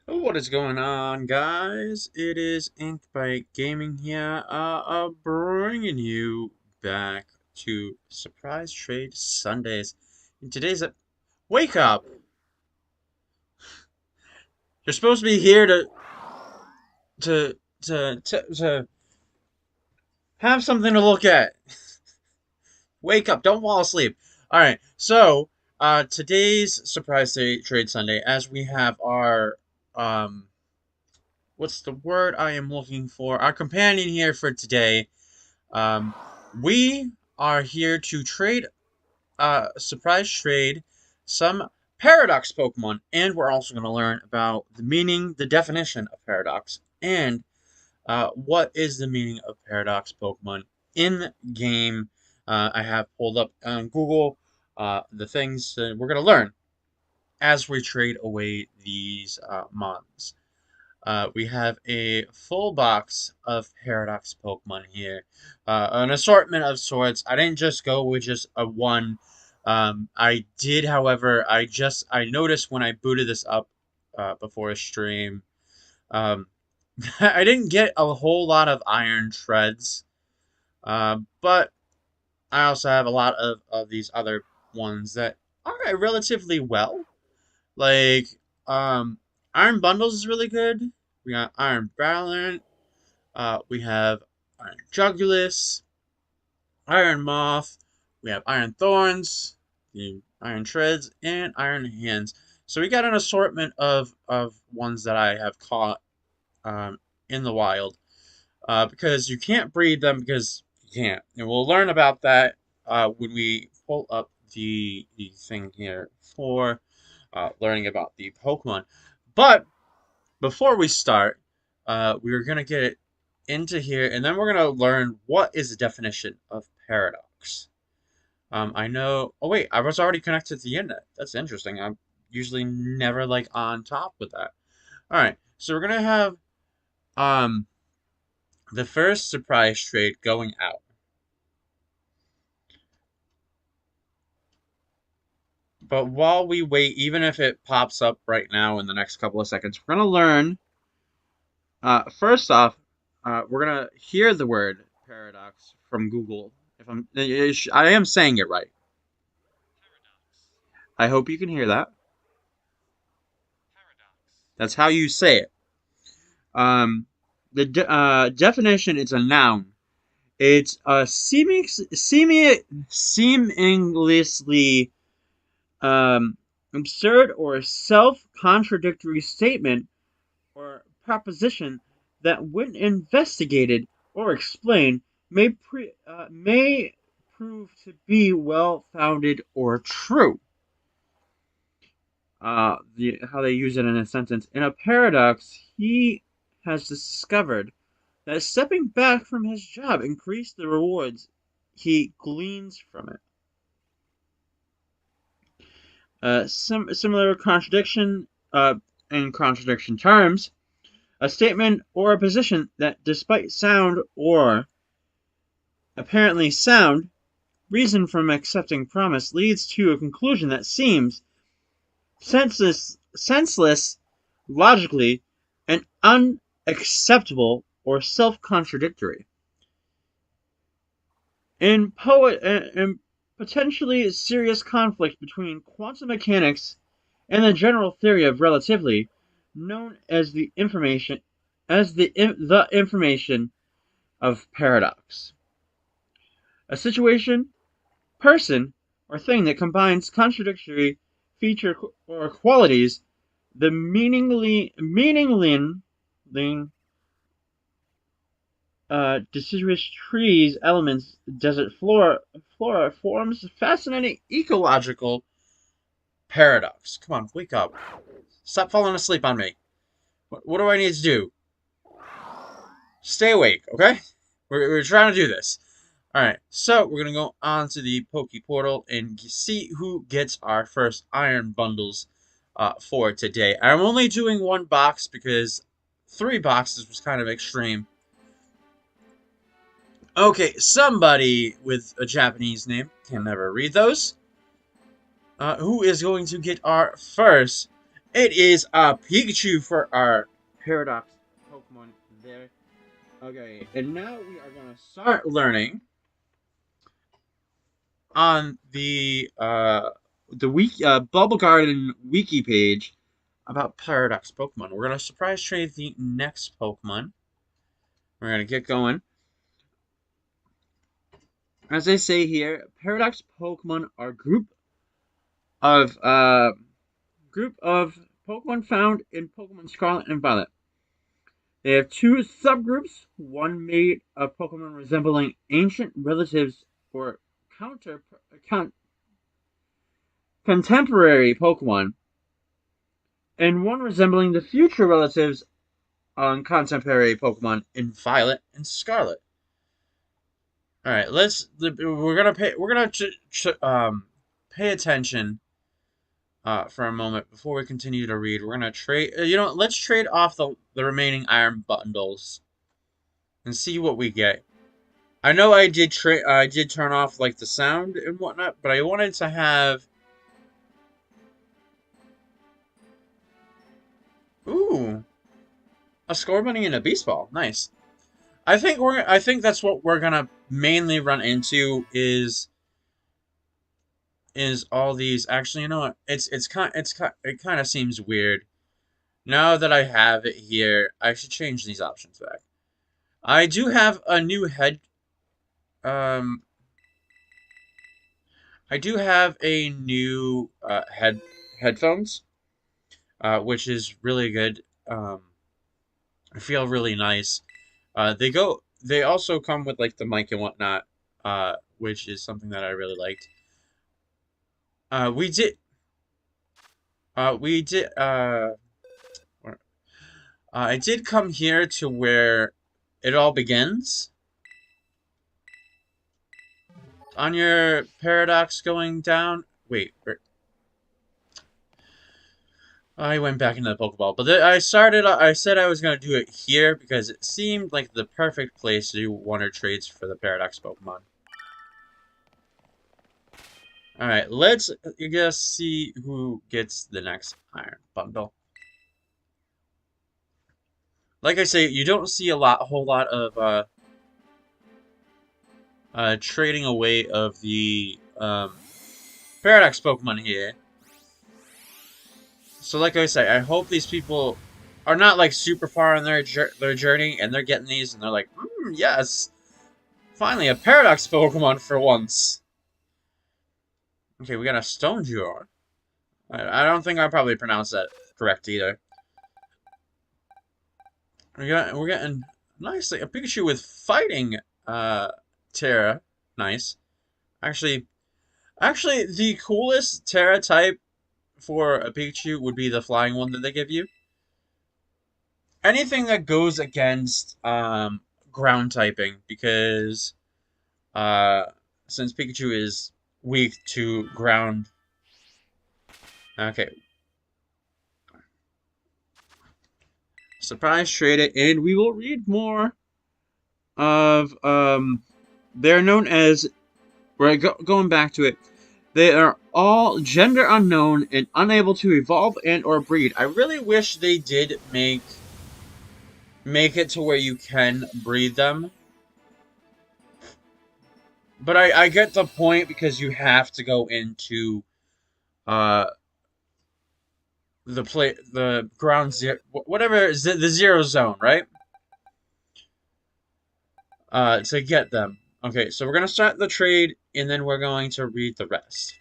What is going on, guys? It is Inkbite Gaming here, bringing you back to Surprise Trade Sundays. In today's wake up! You're supposed to be here to to have something to look at. Wake up! Don't fall asleep. All right. So, today's Trade Sunday, as we have our what's the word I am looking for? Our companion here for today. Um, we are here to surprise trade some Paradox Pokemon, and we're also going to learn about the meaning, the definition of Paradox, and what is the meaning of Paradox Pokemon in game. I have pulled up on Google the things that we're going to learn as we trade away these mons. We have a full box of Paradox Pokemon here. An assortment of sorts. I didn't just go with just a one. I did, however, I noticed when I booted this up before a stream, um, I didn't get a whole lot of Iron Treads, but I also have a lot of these other ones that are relatively well. Like, um, Iron Bundles is really good. We got Iron Valorant. We have Iron Jugulus, Iron Moth. We have Iron Thorns, the Iron Treads, and Iron Hands. So we got an assortment of ones that I have caught in the wild. Because you can't breed them because you can't. And we'll learn about that when we pull up the thing here for learning about the Pokemon. But before we start, we're gonna get into here, and then we're gonna learn what is the definition of paradox. I know. Oh wait, I was already connected to the internet. That's interesting. I'm usually never like on top with that. All right, so we're gonna have um the first surprise trade going out. But while we wait, even if it pops up right now in the next couple of seconds, we're gonna learn. First off, we're gonna hear the word paradox from Google. If I am saying it right. I hope you can hear that. That's how you say it. Um, the definition is a noun. It's a seemingly absurd or self-contradictory statement or proposition that, when investigated or explained, may prove to be well-founded or true. How they use it in a sentence. In a paradox, he has discovered that stepping back from his job increased the rewards he gleans from it. Similar contradiction in contradiction terms, a statement or a position that, despite sound or apparently sound reason from accepting promise, leads to a conclusion that seems senseless logically, and unacceptable or self-contradictory. In potentially serious conflict between quantum mechanics and the general theory of relativity, known as the information of paradox. A situation, person, or thing that combines contradictory feature or qualities, the meaningless deciduous trees, elements, desert flora forms a fascinating ecological paradox. Come on, wake up. Stop falling asleep on me. What do I need to do? Stay awake, okay? We're trying to do this. Alright, so we're going to go on to the Poke Portal and see who gets our first Iron Bundles for today. I'm only doing one box because 3 boxes was kind of extreme. Okay, somebody with a Japanese name, can never read those. Who is going to get our first It is a Pikachu for our Paradox Pokemon there. Okay, and now we are going to start learning on the Bubble Garden wiki page about Paradox Pokemon. We're going to surprise trade the next Pokemon. We're going to get going. As they say here, Paradox Pokemon are of group of Pokemon found in Pokemon Scarlet and Violet. They have two subgroups, one made of Pokemon resembling ancient relatives or contemporary Pokemon, and one resembling the future relatives on contemporary Pokemon in Violet and Scarlet. All right, we're gonna pay attention for a moment before we continue to read. We're gonna trade. Let's trade off the remaining iron bundles and see what we get. I know I did turn off like the sound and whatnot, but I wanted to have. Ooh, a Scorbunny and a Beast Ball. Nice. I think that's what we're gonna mainly run into is all these. Actually, you know what? It kind of seems weird. Now that I have it here, I should change these options back. I do have a new I do have a new headphones, which is really good. I feel really nice. They also come with like the mic and whatnot, which is something that I really liked. Uh, we did, we did, I did come here to where it all begins. On your paradox going down. Wait, I went back into the Pokeball, but I said I was gonna do it here because it seemed like the perfect place to do wonder trades for the Paradox Pokemon. All right, let's see who gets the next Iron Bundle. Like I say, you don't see a whole lot of trading away of the Paradox Pokemon here. So like I say, I hope these people are not like super far on their journey and they're getting these and they're like, yes, finally a Paradox Pokemon for once. Okay, we got a Stonjourner. I don't think I probably pronounced that correct either. We're getting nicely a Pikachu with fighting Terra. Nice. Actually, the coolest Terra type for a Pikachu would be the flying one that they give you. Anything that goes against ground typing, because since Pikachu is weak to ground. Okay. Surprise trade it, and we will read more of they're known as, we're going back to it. They are all gender unknown and unable to evolve and or breed. I really wish they did make it to where you can breed them. But I get the point because you have to go into the ground zero, whatever, the zero zone, right? To get them. Okay, so we're gonna start the trade and then we're going to read the rest.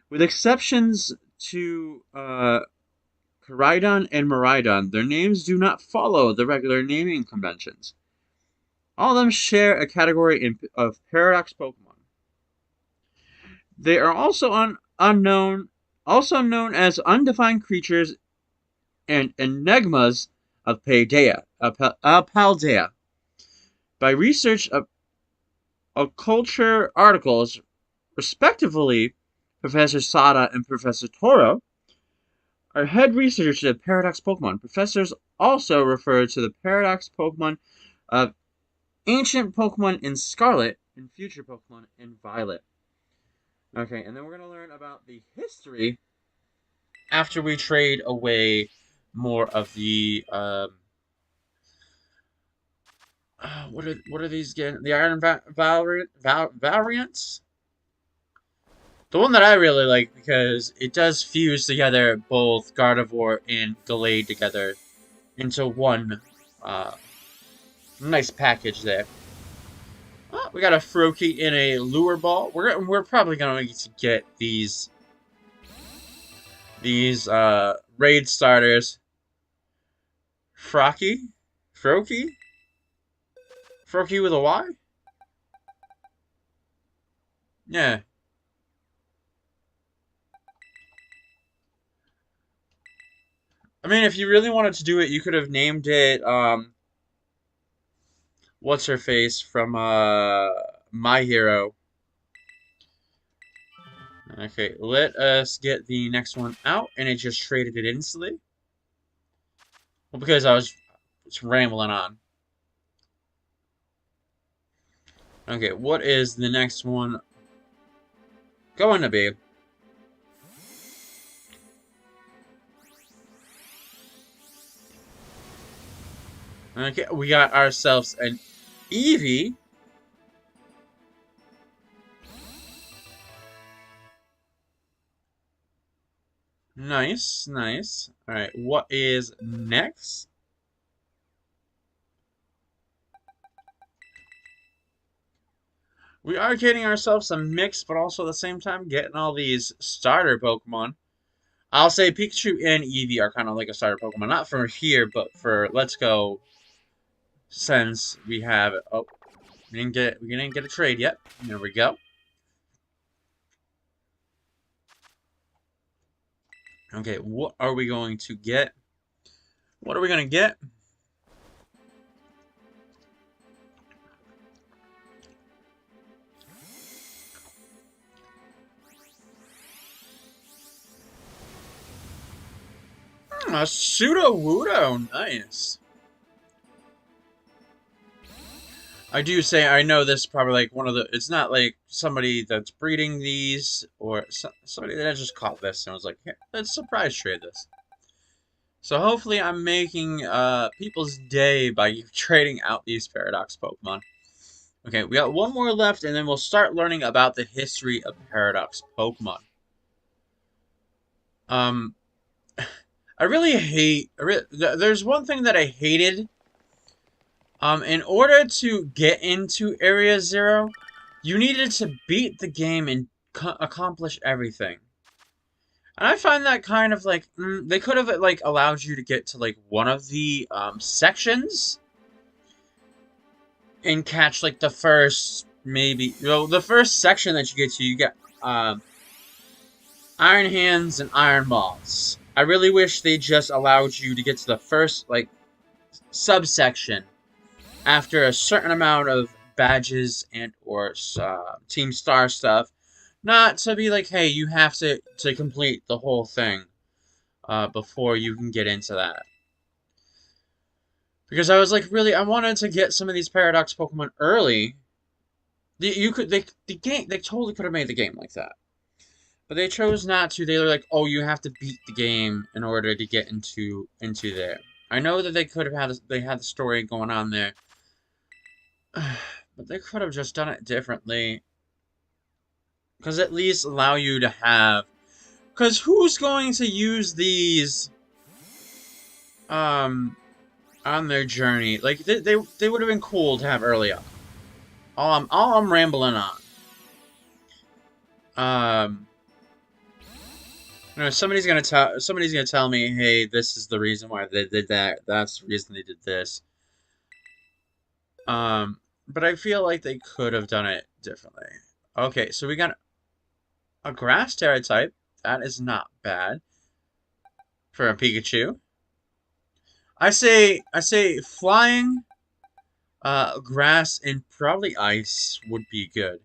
With exceptions to Koraidon and Miraidon, their names do not follow the regular naming conventions. All of them share a category of Paradox Pokemon. They are also also known as undefined creatures and enigmas of Paldea. By research of culture articles, respectively, Professor Sada and Professor Toro are head researchers of Paradox Pokemon. Professors also refer to the Paradox Pokemon of ancient Pokemon in Scarlet and future Pokemon in Violet. Okay, and then we're going to learn about the history after we trade away more of the what are these again? The Iron variants. The one that I really like because it does fuse together both Gardevoir and Gallade together into one nice package there. Oh, we got a Froakie in a Lure Ball. We're probably going to get these raid starters. Froakie with a Y. Yeah. I mean, if you really wanted to do it, you could have named it what's her face from My Hero. Okay, let us get the next one out, and it just traded it instantly. Well, because I was just rambling on. Okay, what is the next one going to be? Okay, we got ourselves an Eevee. Nice, nice. Alright, what is next? We are getting ourselves a mix, but also at the same time getting all these starter Pokemon. I'll say Pikachu and Eevee are kind of like a starter Pokemon. Not for here, but for Let's Go, since we have... Oh, we didn't get a trade yet. There we go. Okay, what are we going to get? What are we going to get? A Sudowoodo, nice. I do say I know this is probably like one of the. It's not like somebody that's breeding these or somebody that just caught this and was like, "Here, let's surprise trade this." So hopefully I'm making people's day by trading out these Paradox Pokemon. Okay, we got one more left, and then we'll start learning about the history of Paradox Pokemon. I really hate. There's one thing that I hated. In order to get into Area Zero, you needed to beat the game and accomplish everything. And I find that kind of like they could have like allowed you to get to like one of the sections and catch like the first the first section that you get to. You get Iron Hands and Iron Balls. I really wish they just allowed you to get to the first like subsection after a certain amount of badges and or Team Star stuff, not to be like, hey, you have to complete the whole thing before you can get into that. Because I was like, really, I wanted to get some of these Paradox Pokemon early. They totally could have made the game like that, but they chose not to. They were like, oh, you have to beat the game in order to get into there. I know that they could have had the story going on there. But they could have just done it differently. Because at least allow you to have... Because who's going to use these... on their journey? Like, they would have been cool to have early on. All I'm rambling on. You know, somebody's gonna tell me, hey, this is the reason why they did that. That's the reason they did this. But I feel like they could have done it differently. Okay, so we got a Grass Terra type. That is not bad for a Pikachu. I say flying, grass, and probably ice would be good.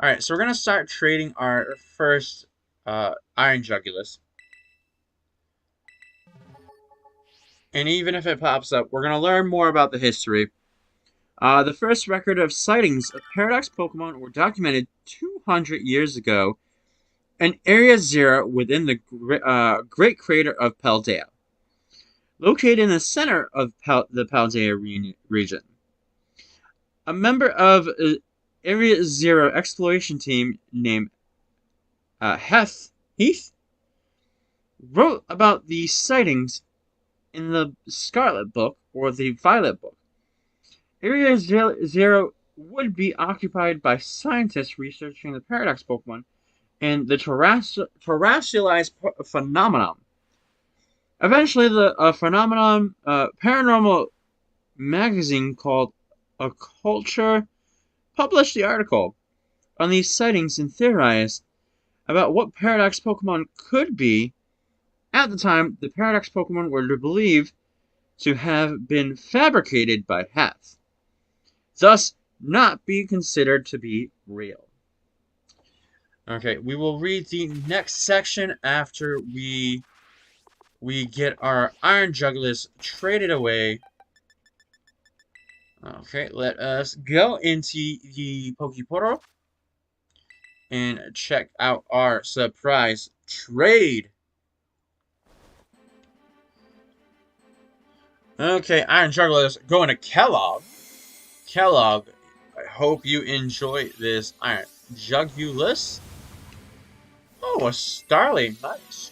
All right, so we're gonna start trading our first Iron Jugulis. And even if it pops up, we're gonna learn more about the history. The first record of sightings of Paradox Pokemon were documented 200 years ago an Area Zero within the Great Crater of Paldea, located in the center of the Paldea region. A member of Area Zero exploration team named Heath wrote about the sightings in the Scarlet Book or the Violet Book. Area Zero would be occupied by scientists researching the Paradox Pokemon and the terrestrialized phenomenon. Eventually, the phenomenon paranormal magazine called Occulture published the article on these sightings and theorized about what Paradox Pokemon could be. At the time, the Paradox Pokemon were believed to have been fabricated by Heth, thus not being considered to be real. Okay, we will read the next section after we get our Iron Jugglers traded away. Okay, let us go into the Pokeporo and check out our surprise trade. Okay, Iron Jugglers going to Kellogg. Kellogg, I hope you enjoy this Iron Jugulis. Oh, a Starly, nice.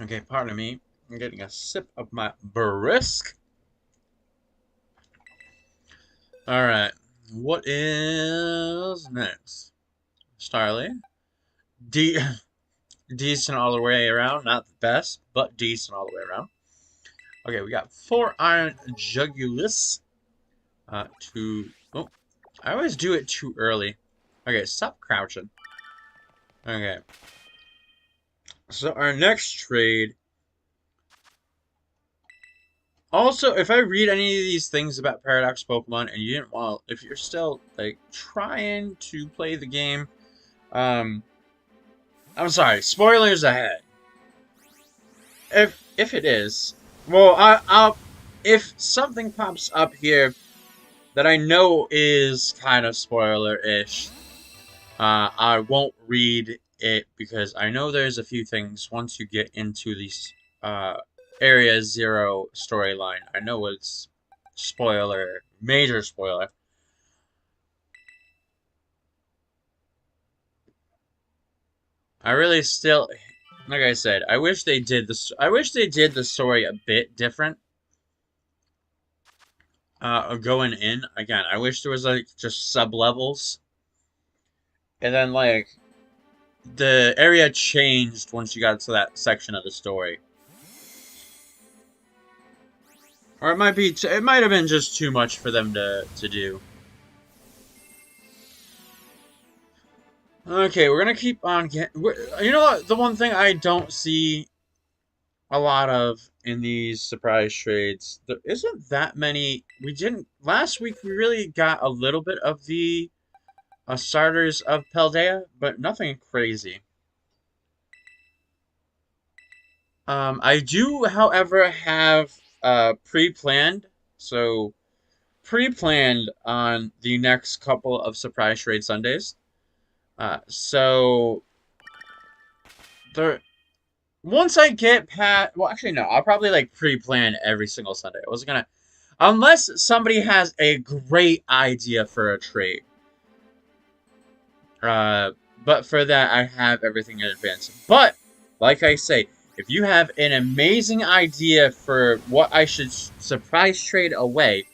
Okay, pardon me. I'm getting a sip of my brisk. Alright, what is next? Starly. Decent all the way around. Not the best, but decent all the way around. Okay, we got 4 Iron Jugulis. Oh, I always do it too early. Okay, stop crouching. Okay. So our next trade. Also, if I read any of these things about Paradox Pokemon and you didn't want, if you're still like trying to play the game, I'm sorry, spoilers ahead. If it is, well, I'll if something pops up here that I know is kind of spoiler-ish, I won't read it because I know there's a few things once you get into these Area Zero storyline. I know it's spoiler, major spoiler. I really still, like I said, I wish they did this. I wish they did the story a bit different. Going in again, I wish there was like just sub levels, and then like the area changed once you got to that section of the story. Or it might have been just too much for them to do. Okay, we're gonna keep on getting. You know what? The one thing I don't see a lot of in these surprise trades, there isn't that many. We didn't last week. We really got a little bit of the starters of Paldea, but nothing crazy. I do, however, have pre-planned. So pre-planned on the next couple of surprise trade Sundays. So there, once I get past, well, actually no, I'll probably like pre-plan every single Sunday. I wasn't gonna, unless somebody has a great idea for a trade. But for that, I have everything in advance. But like I say, if you have an amazing idea for what I should surprise trade away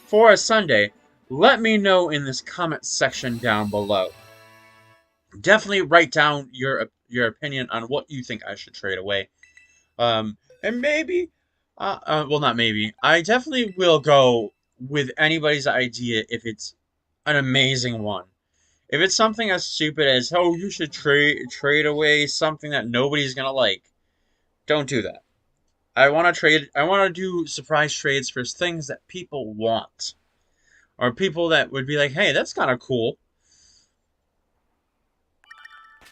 for a Sunday, let me know in this comment section down below. Definitely write down your opinion on what you think I should trade away. And maybe, well, not maybe. I definitely will go with anybody's idea if it's an amazing one. If it's something as stupid as, oh, you should trade away something that nobody's gonna like, don't do that. I want to do surprise trades for things that people want, or people that would be like, hey, that's kind of cool.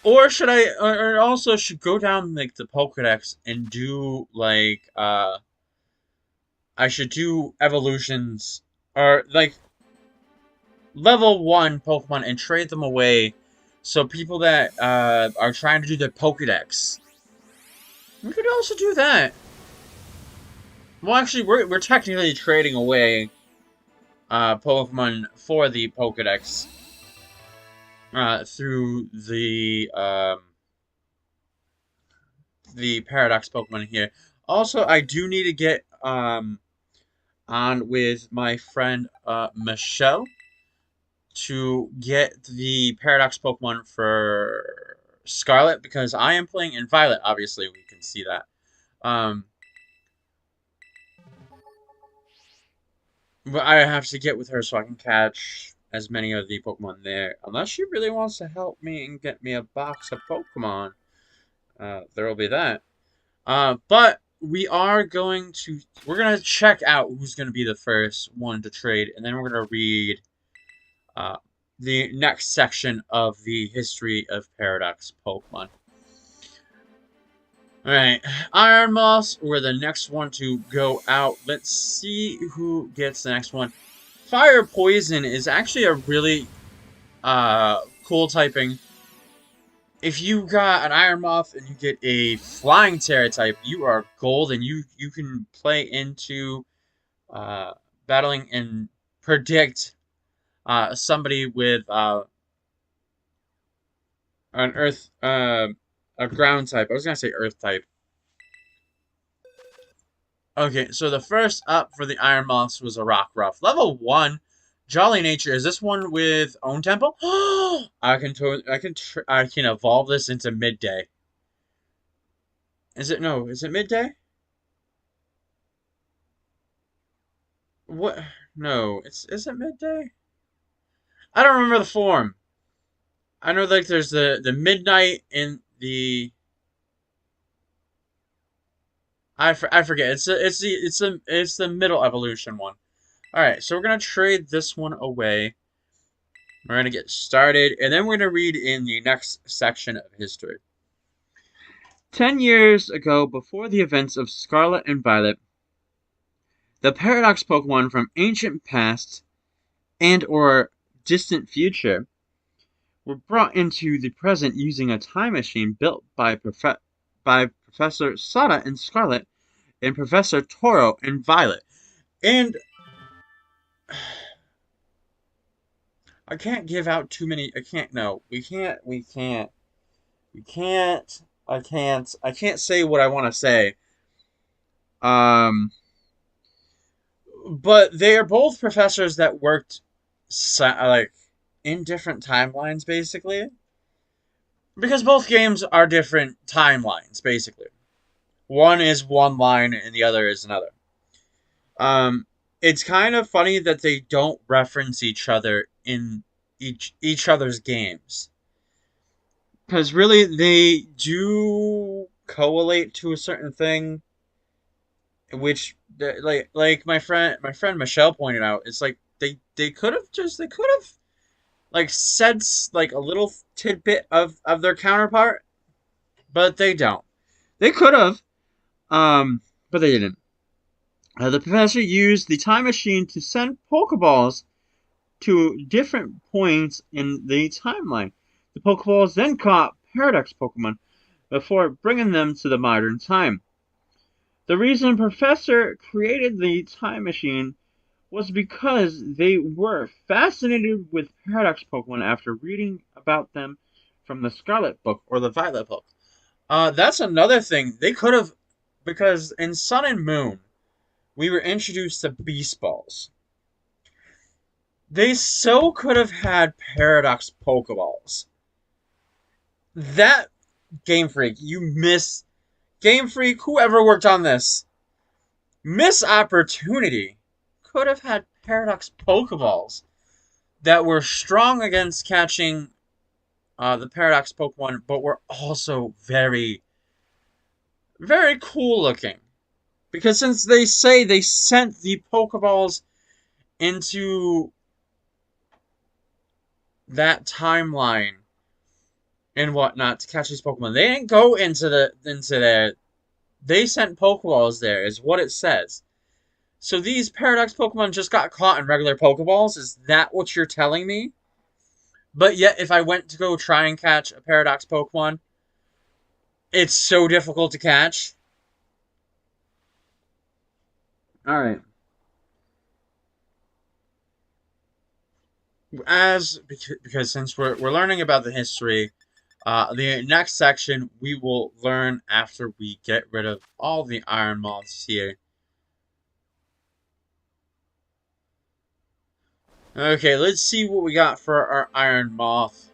Or should I, or also should go down like the Pokedex and do like, I should do evolutions or like level 1 Pokemon and trade them away. So people that are trying to do the Pokedex, we could also do that. Well, actually, we're technically trading away Pokemon for the Pokedex through the Paradox Pokemon here. Also, I do need to get on with my friend Michelle to get the Paradox Pokemon for Scarlet because I am playing in Violet. Obviously, we can see that. Um, but I have to get with her so I can catch as many of the Pokemon there. Unless she really wants to help me and get me a box of Pokemon, there will be that. But we're gonna check out who's gonna be the first one to trade, and then we're gonna read uh, the next section of the history of Paradox Pokemon. Alright, Iron Moss, we're the next one to go out. Let's see who gets the next one. Fire Poison is actually a really cool typing. If you got an Iron Moth and you get a Flying Terra type, you are gold, and you can play into uh, battling and predict somebody with an Earth, a Ground type. I was gonna say Earth type. Okay, so the first up for the Iron Moths was a Rockruff. Level 1, Jolly Nature. Is this one with Own Temple? I can evolve this into Midday. Is it no? Is it Midday? What? No, is it Midday? I don't remember the form. I know like there's the midnight in the I forget. It's the middle evolution one. All right, so we're gonna trade this one away. We're gonna get started, and then we're gonna read in the next section of history. 10 years ago, before the events of Scarlet and Violet, the Paradox Pokemon from ancient past and or distant future were brought into the present using a time machine built by Professor Sada in Scarlet and Professor Toro in Violet. And I can't give out too many. I can't. No, we can't. We can't. We can't. I can't. I can't say what I want to say. Um, but they are both professors that worked like in different timelines, basically. Because both games are different timelines, basically. One is one line and the other is another. It's kind of funny that they don't reference each other in each other's games, because really they do correlate to a certain thing, which like my friend Michelle pointed out. It's like they could have like said like a little tidbit of their counterpart, but they don't. They could have, but they didn't. The professor used the time machine to send Pokeballs to different points in the timeline. The Pokeballs then caught Paradox Pokemon before bringing them to the modern time. The reason Professor created the time machine was because they were fascinated with Paradox Pokemon after reading about them from the Scarlet book or the Violet book. That's another thing. They could have, because in Sun and Moon, we were introduced to Beast Balls. They so could have had Paradox Pokeballs. That Game Freak, you miss Game Freak, whoever worked on this, miss opportunity. Could have had Paradox Pokeballs that were strong against catching the Paradox Pokemon, but were also very, very cool looking. Because since they say they sent the Pokeballs into that timeline and whatnot to catch these Pokemon. They didn't go into there. They sent Pokeballs there, is what it says. So these Paradox Pokemon just got caught in regular Pokeballs? Is that what you're telling me? But yet, if I went to go try and catch a Paradox Pokemon, it's so difficult to catch. Alright. Because since we're learning about the history, the next section we will learn after we get rid of all the Iron Moths here. Okay, let's see what we got for our Iron Moth.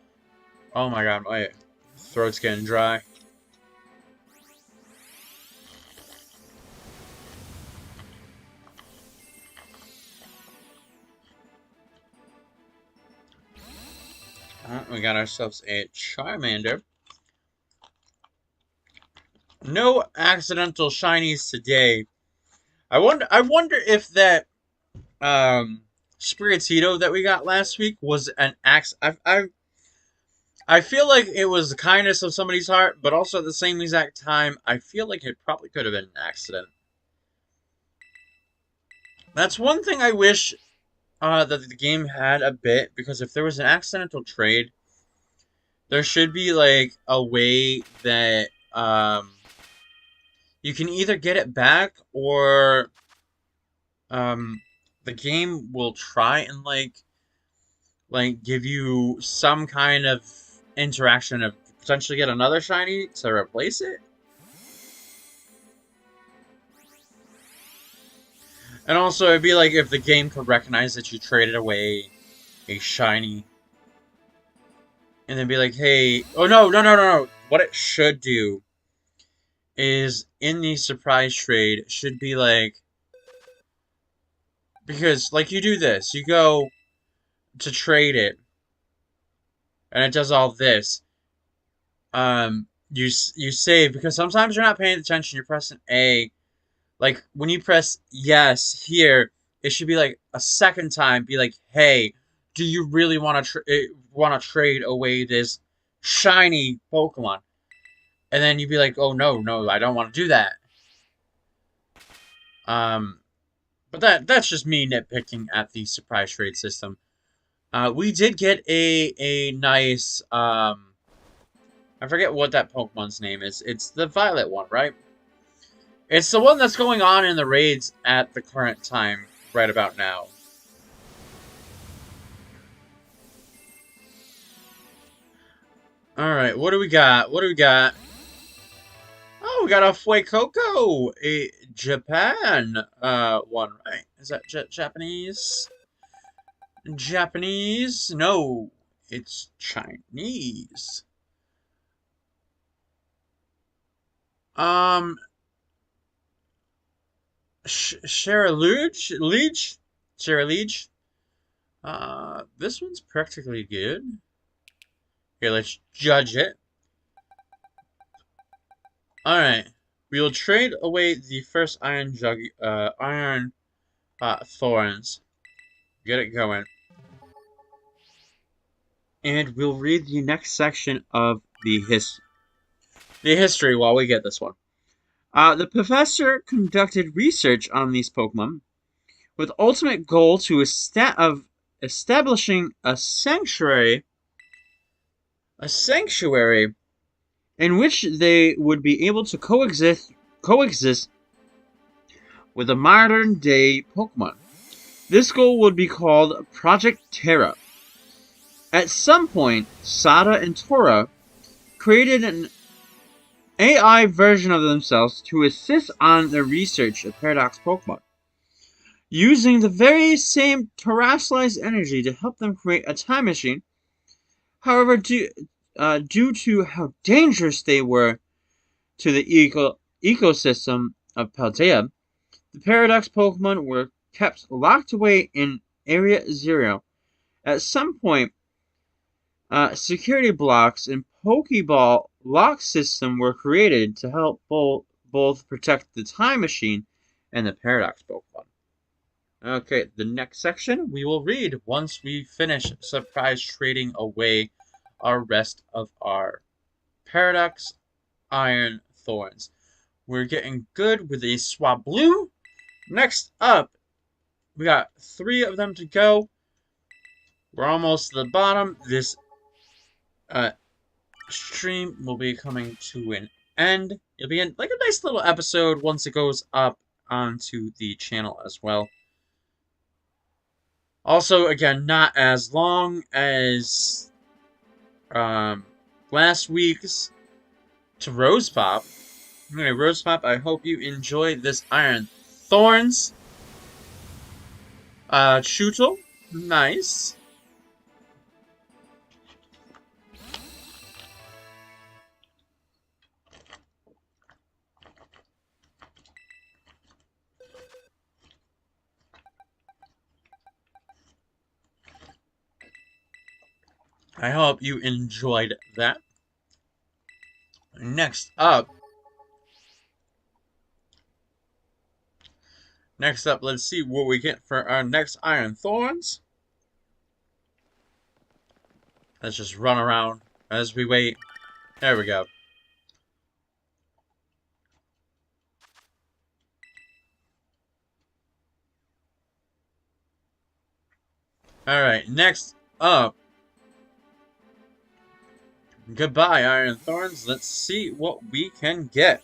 Oh my god, my throat's getting dry. We got ourselves a Charmander. No accidental shinies today. I wonder if that Spiritito that we got last week was an I feel like it was the kindness of somebody's heart, but also at the same exact time, I feel like it probably could have been an accident. That's one thing I wish that the game had a bit, because if there was an accidental trade, there should be like a way that you can either get it back or the game will try and like give you some kind of interaction of potentially get another shiny to replace it. And also, it'd be like if the game could recognize that you traded away a shiny, and then be like, hey, oh no. What it should do is in the surprise trade should be like, because like you do this, you go to trade it, and it does all this. You save because sometimes you're not paying attention. You're pressing A. Like when you press yes here, it should be like a second time. Be like, hey, do you really want to trade away this shiny Pokemon? And then you'd be like, oh no, I don't want to do that. But that's just me nitpicking at the surprise trade system. We did get a nice I forget what that Pokemon's name is. It's the Violet one, right? It's the one that's going on in the raids at the current time, right about now. Alright, what do we got? What do we got? Oh, we got a Fuecoco! A Japan one, right? Is that Japanese? Japanese? No, it's Chinese. Sharaluge? Sharaluge? This one's practically good. Here, let's judge it. Alright. We'll trade away the first iron thorns. Get it going. And we'll read the next section of the history while we get this one. The professor conducted research on these Pokemon with ultimate goal to establishing a sanctuary in which they would be able to coexist with a modern day Pokemon. This goal would be called Project Terra. At some point, Sada and Tora created an AI version of themselves to assist on the research of Paradox Pokemon, using the very same terrestrialized energy to help them create a time machine. However, due to how dangerous they were to the ecosystem of Paldea, the Paradox Pokemon were kept locked away in Area Zero. At some point, security blocks and Pokeball lock system were created to help both protect the time machine and the Paradox Pokemon. Okay, the next section we will read once we finish surprise trading away our rest of our Paradox Iron Thorns. We're getting good with a Swablu. Next up, we got 3 of them to go. We're almost to the bottom. This stream will be coming to an end. It'll be like a nice little episode once it goes up onto the channel as well. Also, again, not as long as last week's to Rose Pop. Anyway, Rose Pop, I hope you enjoyed this Iron Thorns. Chutel, nice. I hope you enjoyed that. Next up, let's see what we get for our next Iron Thorns. Let's just run around as we wait. There we go. Alright, next up. Goodbye, Iron Thorns. Let's see what we can get.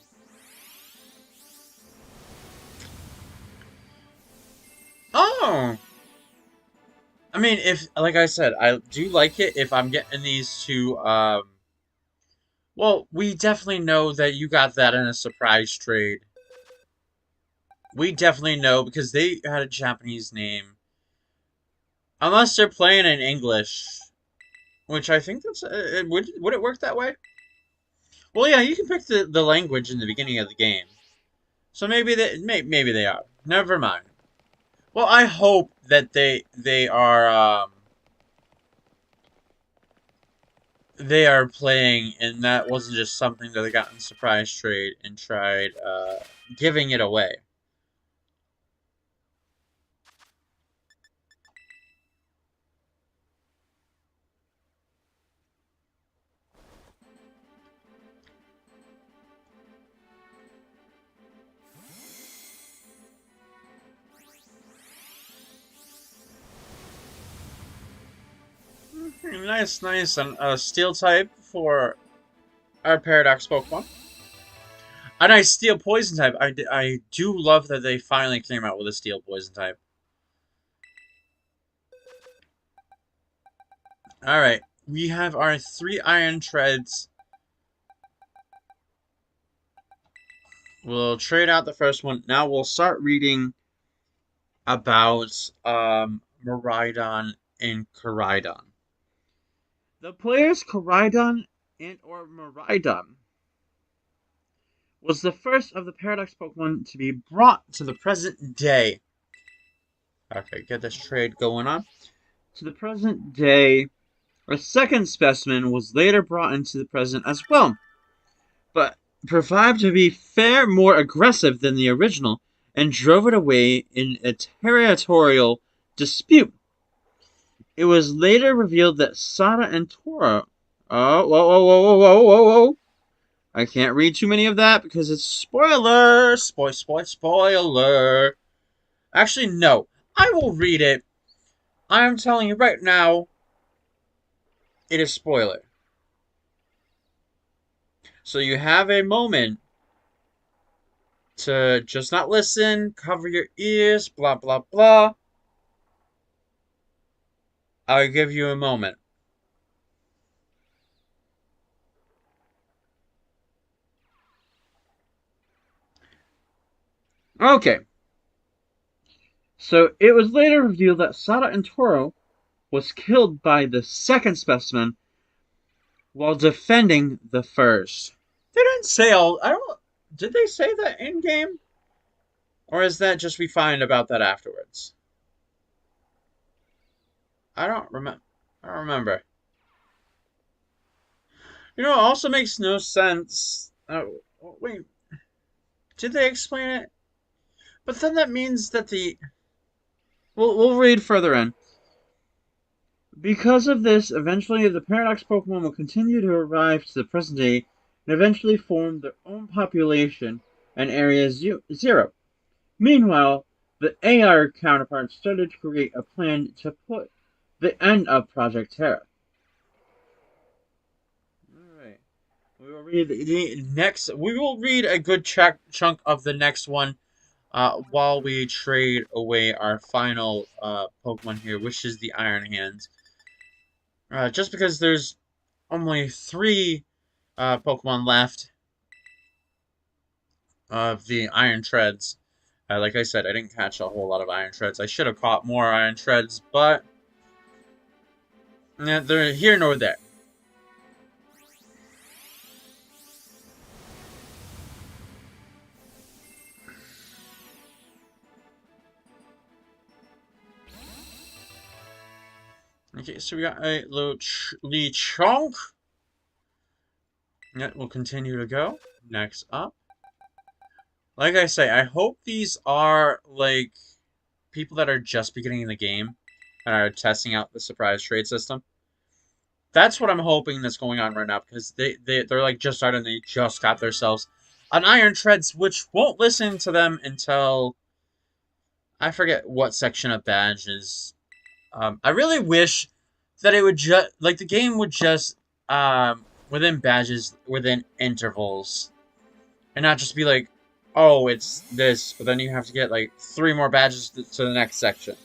Oh! I mean, if, like I said, I do like it if I'm getting these two, well, we definitely know that you got that in a surprise trade. We definitely know because they had a Japanese name. Unless they're playing in English. Which I think that's... would it work that way? Well, yeah, you can pick the language in the beginning of the game. So maybe they are. Never mind. Well, I hope that they are playing, and that wasn't just something that they got in surprise trade and tried giving it away. Nice. And Steel type for our Paradox Pokemon. A nice Steel Poison type. I do love that they finally came out with a Steel Poison type. Alright, we have our 3 Iron Treads. We'll trade out the first one. Now we'll start reading about Miraidon and Koraidon. The players Koraidon and or Miraidon was the first of the Paradox Pokemon to be brought to the present day. Okay, get this trade going on. To the present day, a second specimen was later brought into the present as well, but proved to be far more aggressive than the original and drove it away in a territorial dispute. It was later revealed that Sada and Tora... Oh, whoa. I can't read too many of that because it's spoiler! Spoiler! Actually, no. I will read it. I am telling you right now, it is spoiler. So you have a moment to just not listen, cover your ears, blah, blah, blah. I'll give you a moment. Okay. So it was later revealed that Sada and Toro was killed by the second specimen while defending the first. They didn't say all... Did they say that in-game? Or is that just we find about that afterwards? I don't remember. You know, it also makes no sense. Wait. Did they explain it? But then that means that the... We'll read further in. Because of this, eventually the Paradox Pokemon will continue to arrive to the present day and eventually formed their own population in Area Zero. Meanwhile, the AI counterparts started to create a plan to put the end of Project Terra. Alright. We will read the next. We will read a good chunk of the next one while we trade away our final Pokemon here, which is the Iron Hands. Just because there's only 3 Pokemon left of the Iron Treads. Like I said, I didn't catch a whole lot of Iron Treads. I should have caught more Iron Treads, but they're here nor there. Okay, so we got a Lechonk. Yeah, we'll continue to go. Next up. Like I say, I hope these are, like, people that are just beginning the game and are testing out the surprise trade system. That's what I'm hoping that's going on right now, because they're like just starting, they just got themselves an Iron Treads, which won't listen to them until I forget what section of badges. I really wish that it would just like the game would just within badges within intervals, and not just be like, oh, it's this, but then you have to get like 3 more badges to the next section.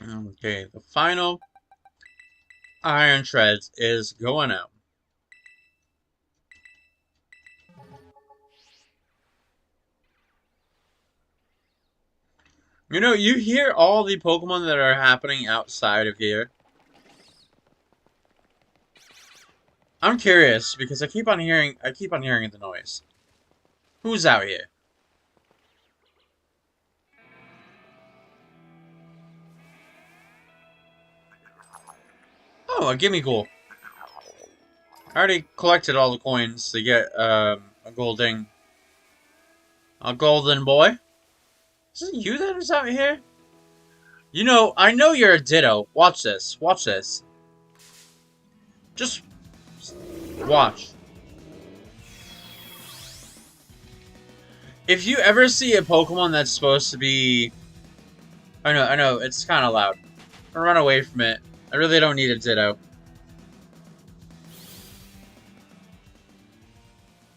Okay, the final Iron Treads is going out. You know, you hear all the Pokemon that are happening outside of here. I'm curious because I keep on hearing the noise. Who's out here? Oh, a Gimmighoul. I already collected all the coins to get a golden boy. Is it you that is out here? You know, I know you're a Ditto. Watch this. Watch this. Just watch. If you ever see a Pokemon that's supposed to be... I know, it's kind of loud. I'll run away from it. I really don't need a Ditto.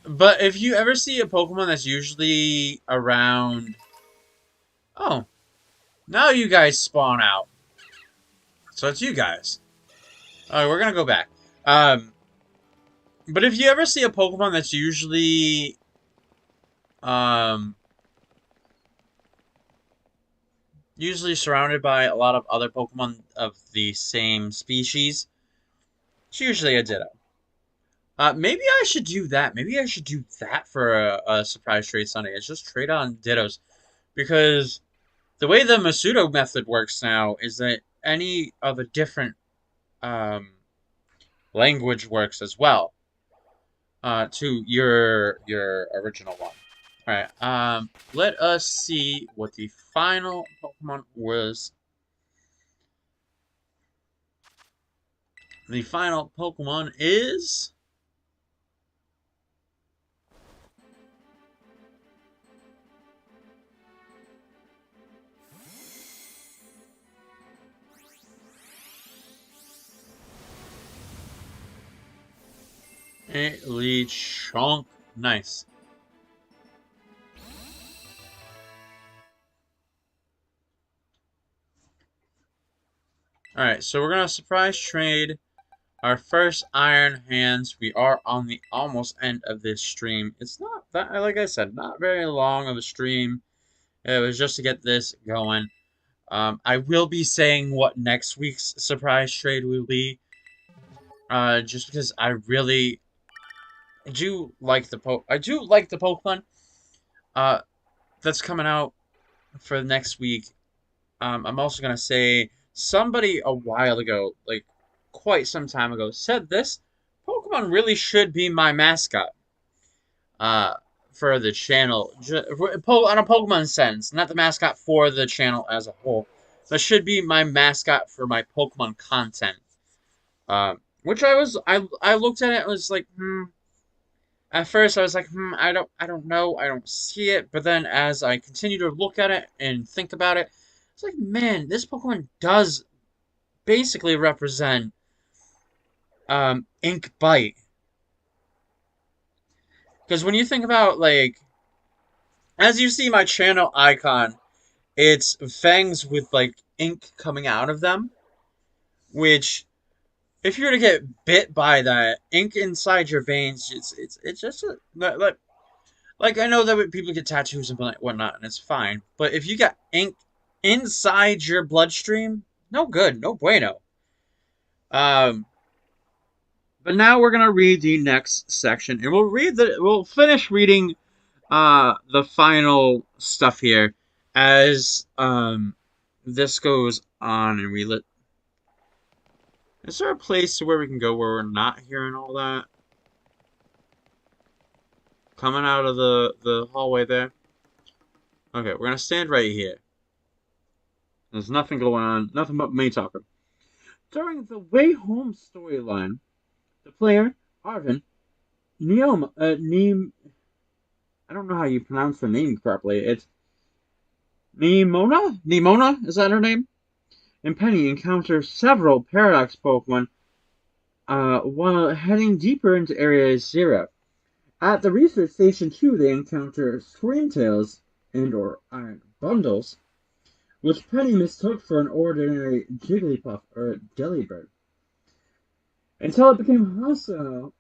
But if you ever see a Pokemon that's usually around... Oh. Now you guys spawn out. So it's you guys. Alright, we're gonna go back. But if you ever see a Pokemon that's usually... usually surrounded by a lot of other Pokemon of the same species, it's usually a Ditto. Maybe I should do that. Maybe I should do that for a surprise trade Sunday. It's just trade on Dittos. Because the way the Masudo method works now is that any of a different language works as well to your original one. Alright, let us see what the final Pokemon was. The final Pokemon is... a Lechonk. Nice. Alright, so we're going to surprise trade our first Iron Hands. We are on the almost end of this stream. It's not that, like I said, not very long of a stream. It was just to get this going. I will be saying what next week's surprise trade will be. Just because I really do like the Pokemon. That's coming out for next week. I'm also gonna say somebody a while ago, like quite some time ago, said this Pokemon really should be my mascot. For the channel, on a Pokemon sense, not the mascot for the channel as a whole, but should be my mascot for my Pokemon content. Which I looked at it and was like, At first I was like, I don't know, I don't see it. But then as I continue to look at it and think about it, it's like, man, this Pokemon does basically represent Ink Bite. Because when you think about, like, as you see my channel icon, it's fangs with, like, ink coming out of them. Which, if you were to get bit by that, ink inside your veins, it's just, like, I know that people get tattoos and whatnot, and it's fine. But if you got ink inside your bloodstream, no good, no bueno. Um, but now we're gonna read the next section, and we'll finish reading the final stuff here as this goes on, and we let. Is there a place where we can go where we're not hearing all that coming out of the hallway there? Okay, we're gonna stand right here. There's nothing going on, nothing but me talking. During the Way Home storyline, the player Arven Neom Neem. I don't know how you pronounce the name correctly. It's Nemona? Nemona? Is that her name? And Penny encounter several Paradox Pokemon while heading deeper into Area Zero. At the Research Station 2, they encounter Screamtails and/or Iron Bundles, which Penny mistook for an ordinary Jigglypuff or Delibird. Until it became hostile,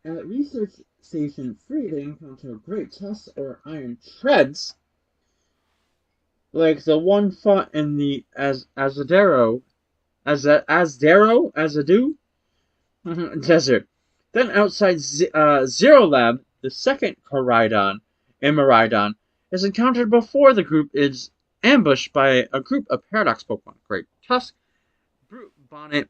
at Research Station 3, they encounter Great Tusks or Iron Treads, like the one fought in the Azadero desert. Then outside Zero Lab, the second Koraidon and Miraidon is encountered before the group is ambushed by a group of Paradox Pokemon: Great Tusk, Brute Bonnet,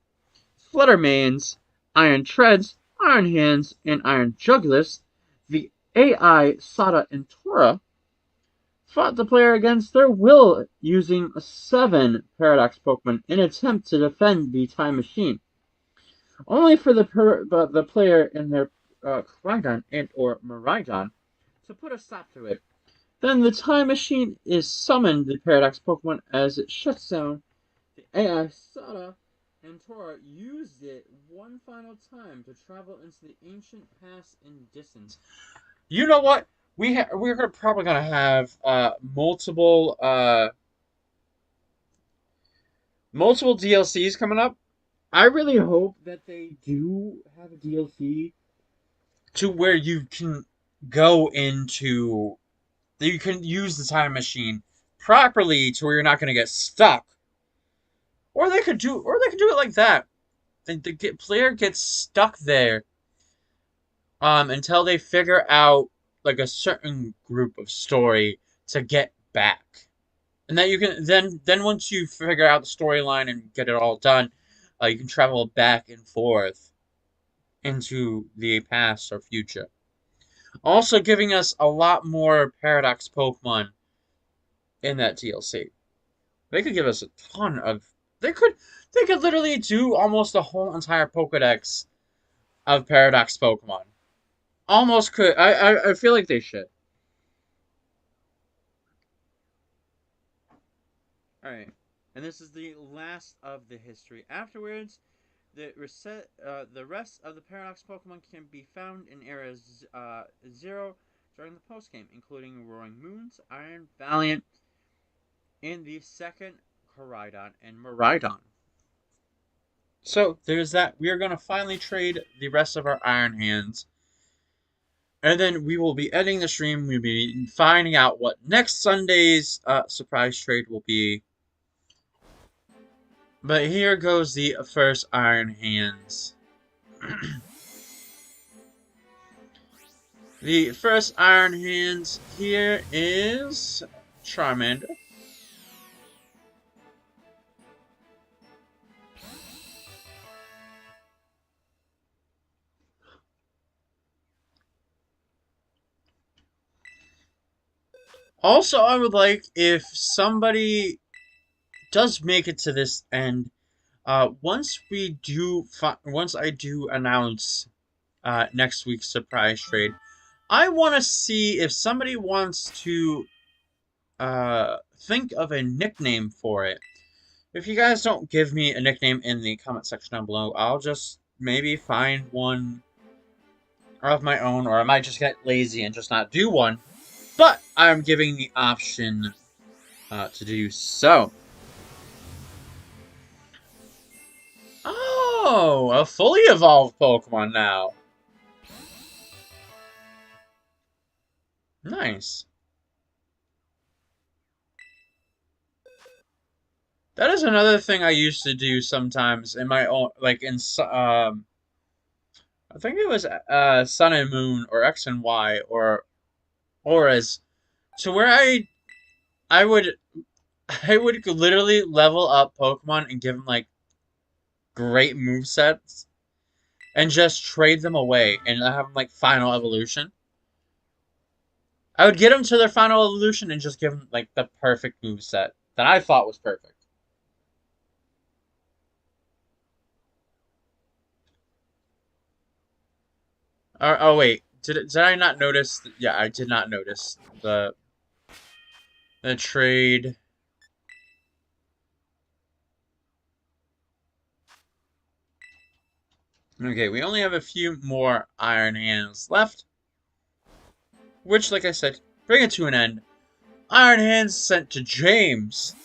Fluttermanes, Iron Treads, Iron Hands, and Iron Jugglifts. The AI Sada and Tora fought the player against their will using 7 Paradox Pokemon in an attempt to defend the Time Machine, only for the player in their Koraidon and/or Miraidon to put a stop to it. Then the Time Machine is summoned the Paradox Pokemon as it shuts down. The AI Sada and Tora used it one final time to travel into the ancient past and distance. You know what? We're probably gonna have multiple DLCs coming up. I really hope that they do have a DLC to where you can go into, you can use the time machine properly to where you're not gonna get stuck. Or they could do it like that. The player gets stuck there until they figure out like a certain group of story to get back. And then you can then once you figure out the storyline and get it all done, you can travel back and forth into the past or future. Also giving us a lot more Paradox Pokemon in that DLC. They could give us a ton of they could literally do almost a whole entire Pokedex of Paradox Pokemon. Almost could. I feel like they should. Alright. And this is the last of the history. Afterwards, the rest of the Paradox Pokemon can be found in Area 0 during the post-game, including Roaring Moons, Iron Valiant, and the second Koraidon and Miraidon. So, there's that. We are going to finally trade the rest of our Iron Hands. And then we will be ending the stream. We'll be finding out what next Sunday's surprise trade will be. But here goes the first Iron Hands. The first Iron Hands here is Charmander. Also, I would like if somebody does make it to this end. Once I do announce next week's surprise trade, I want to see if somebody wants to think of a nickname for it. If you guys don't give me a nickname in the comment section down below, I'll just maybe find one of my own, or I might just get lazy and just not do one. But I'm giving the option to do so. Oh, a fully evolved Pokemon now. Nice. That is another thing I used to do sometimes in my own, like I think it was Sun and Moon or X and Y or Auras, to where I would I would literally level up Pokemon and give them like great move sets and just trade them away and have them like final evolution. I would get them to their final evolution and just give them like the perfect move set that I thought was perfect. Oh wait, did I not notice? Yeah, I did not notice the trade. Okay, we only have a few more Iron Hands left, which, like I said, bring it to an end. Iron Hands sent to James.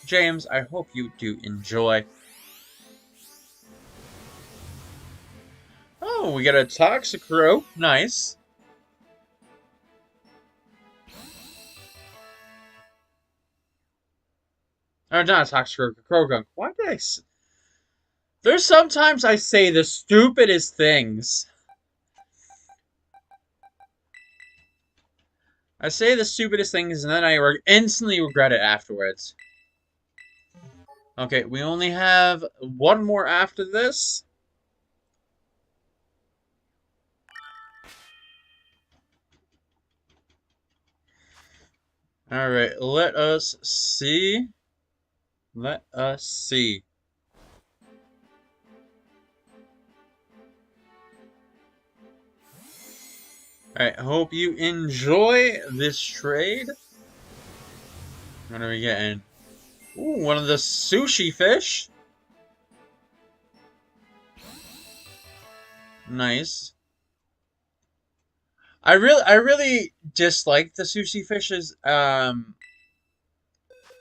James, I hope you do enjoy. Oh, we got a Toxicroak. Nice. Or not a Toxicroak, a Croagunk. Why did I... There's sometimes I say the stupidest things. I say the stupidest things and then I instantly regret it afterwards. Okay, we only have one more after this. Alright, let us see. Let us see. Alright, hope you enjoy this trade. What are we getting? Ooh, one of the sushi fish. Nice. I really dislike the sushi fishes.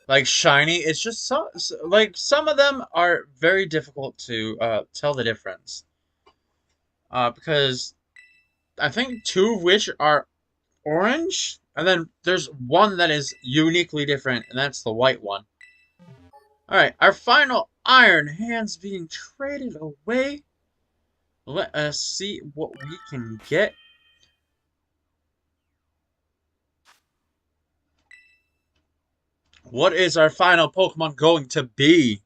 Like shiny. It's just like some of them are very difficult to tell the difference. Because I think two of which are orange, and then there's one that is uniquely different, and that's the white one. Alright, our final Iron Hands being traded away. Let us see what we can get. What is our final Pokemon going to be?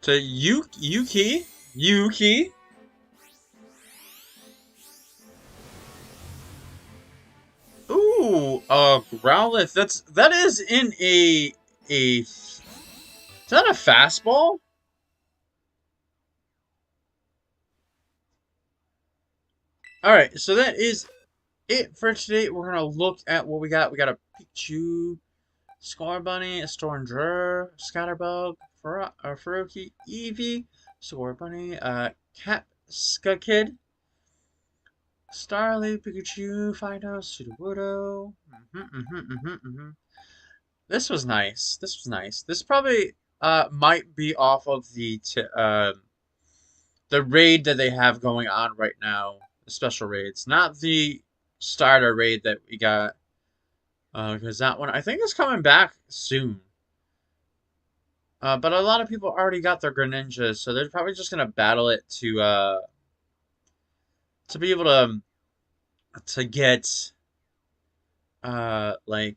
To Yuki? Yuki? Ooh, Growlithe. That is in a. Is that a fastball? All right, so that is it for today. We're gonna look at what we got. We got a Pikachu, Scorbunny, a Stormdrur, Scatterbug, Faroki, Eevee, Scorbunny, Capskakid, Starly, Pikachu, Fidough, Sudowoodo. This was nice. This was nice. This probably might be off of the raid that they have going on right now, the special raids, not the starter raid that we got, because that one I think is coming back soon. But a lot of people already got their Greninjas, so they're probably just gonna battle it to be able to get like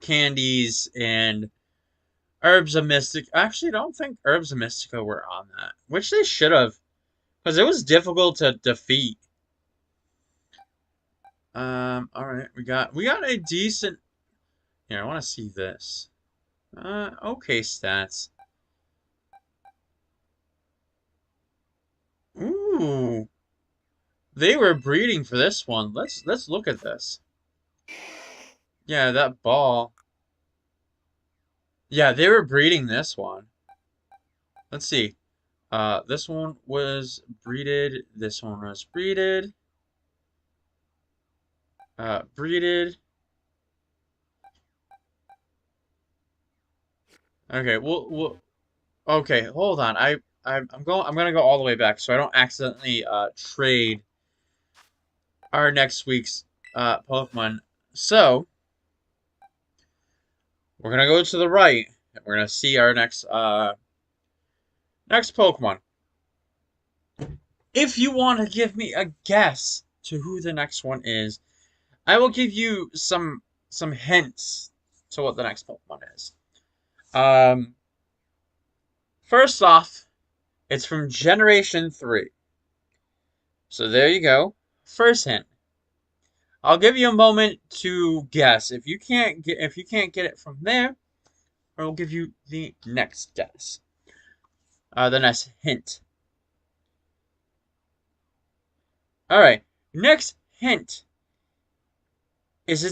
candies and Herbs of Mystic. Actually, I don't think Herbs of Mystica were on that, which they should have, because it was difficult to defeat. Alright, we got a decent... Here, I want to see this. Okay stats. Ooh. They were breeding for this one. Let's look at this. Yeah, that ball. Yeah, they were breeding this one. Let's see. This one was breeded. This one was breeded. Breeded. Okay, okay, hold on. I'm gonna go all the way back so I don't accidentally trade our next week's Pokemon. So we're gonna go to the right and we're gonna see our next Pokemon. If you want to give me a guess to who the next one is, I will give you some hints to what the next Pokemon is. First off, it's from Generation 3. So there you go. First hint. I'll give you a moment to guess. If you can't get it from there, I'll give you the next guess. The next hint. All right. Next hint is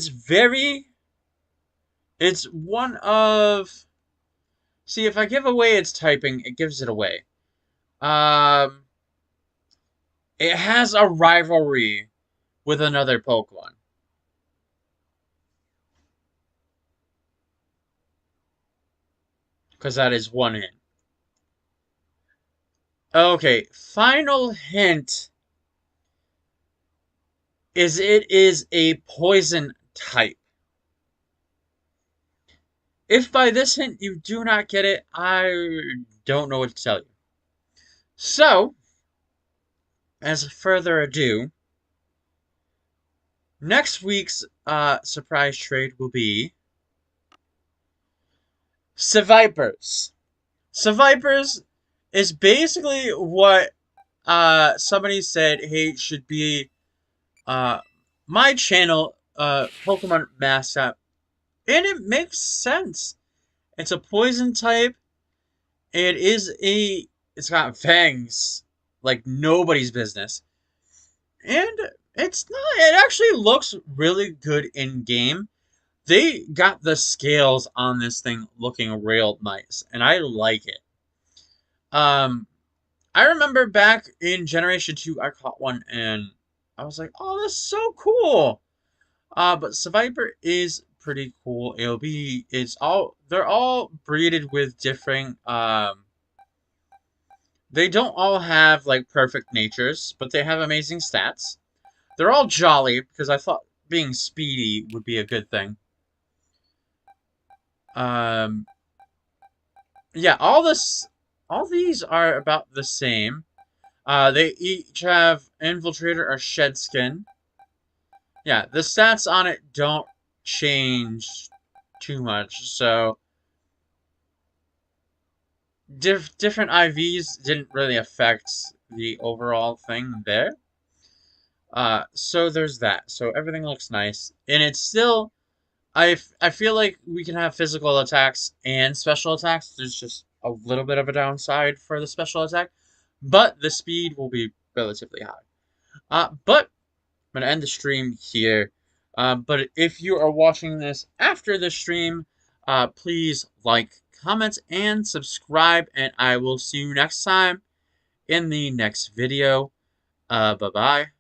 it's one of... See, if I give away its typing, it gives it away. It has a rivalry with another Pokemon. Because that is one hint. Okay, final hint is it is a poison type. If by this hint you do not get it, I don't know what to tell you. So, as further ado, next week's surprise trade will be Sevipers. Sevipers is basically what somebody said, hey, should be my channel, Pokemon mascot. And it makes sense. It's a poison type. It's got fangs like nobody's business. And it actually looks really good in game. They got the scales on this thing looking real nice, and I like it. I remember back in Generation 2, I caught one, and I was like, oh, this is so cool. But Seviper is pretty cool. They're all breeded with different, they don't all have, like, perfect natures, but they have amazing stats. They're all jolly, because I thought being speedy would be a good thing. Yeah, all these are about the same. They each have Infiltrator or Shed Skin. Yeah, the stats on it don't change too much, so different IVs didn't really affect the overall thing there. So there's that. So everything looks nice, and it's still... I feel like we can have physical attacks and special attacks. There's just a little bit of a downside for the special attack, but the speed will be relatively high. But I'm going to end the stream here. But if you are watching this after the stream, please like, comment, and subscribe, and I will see you next time in the next video. Bye-bye.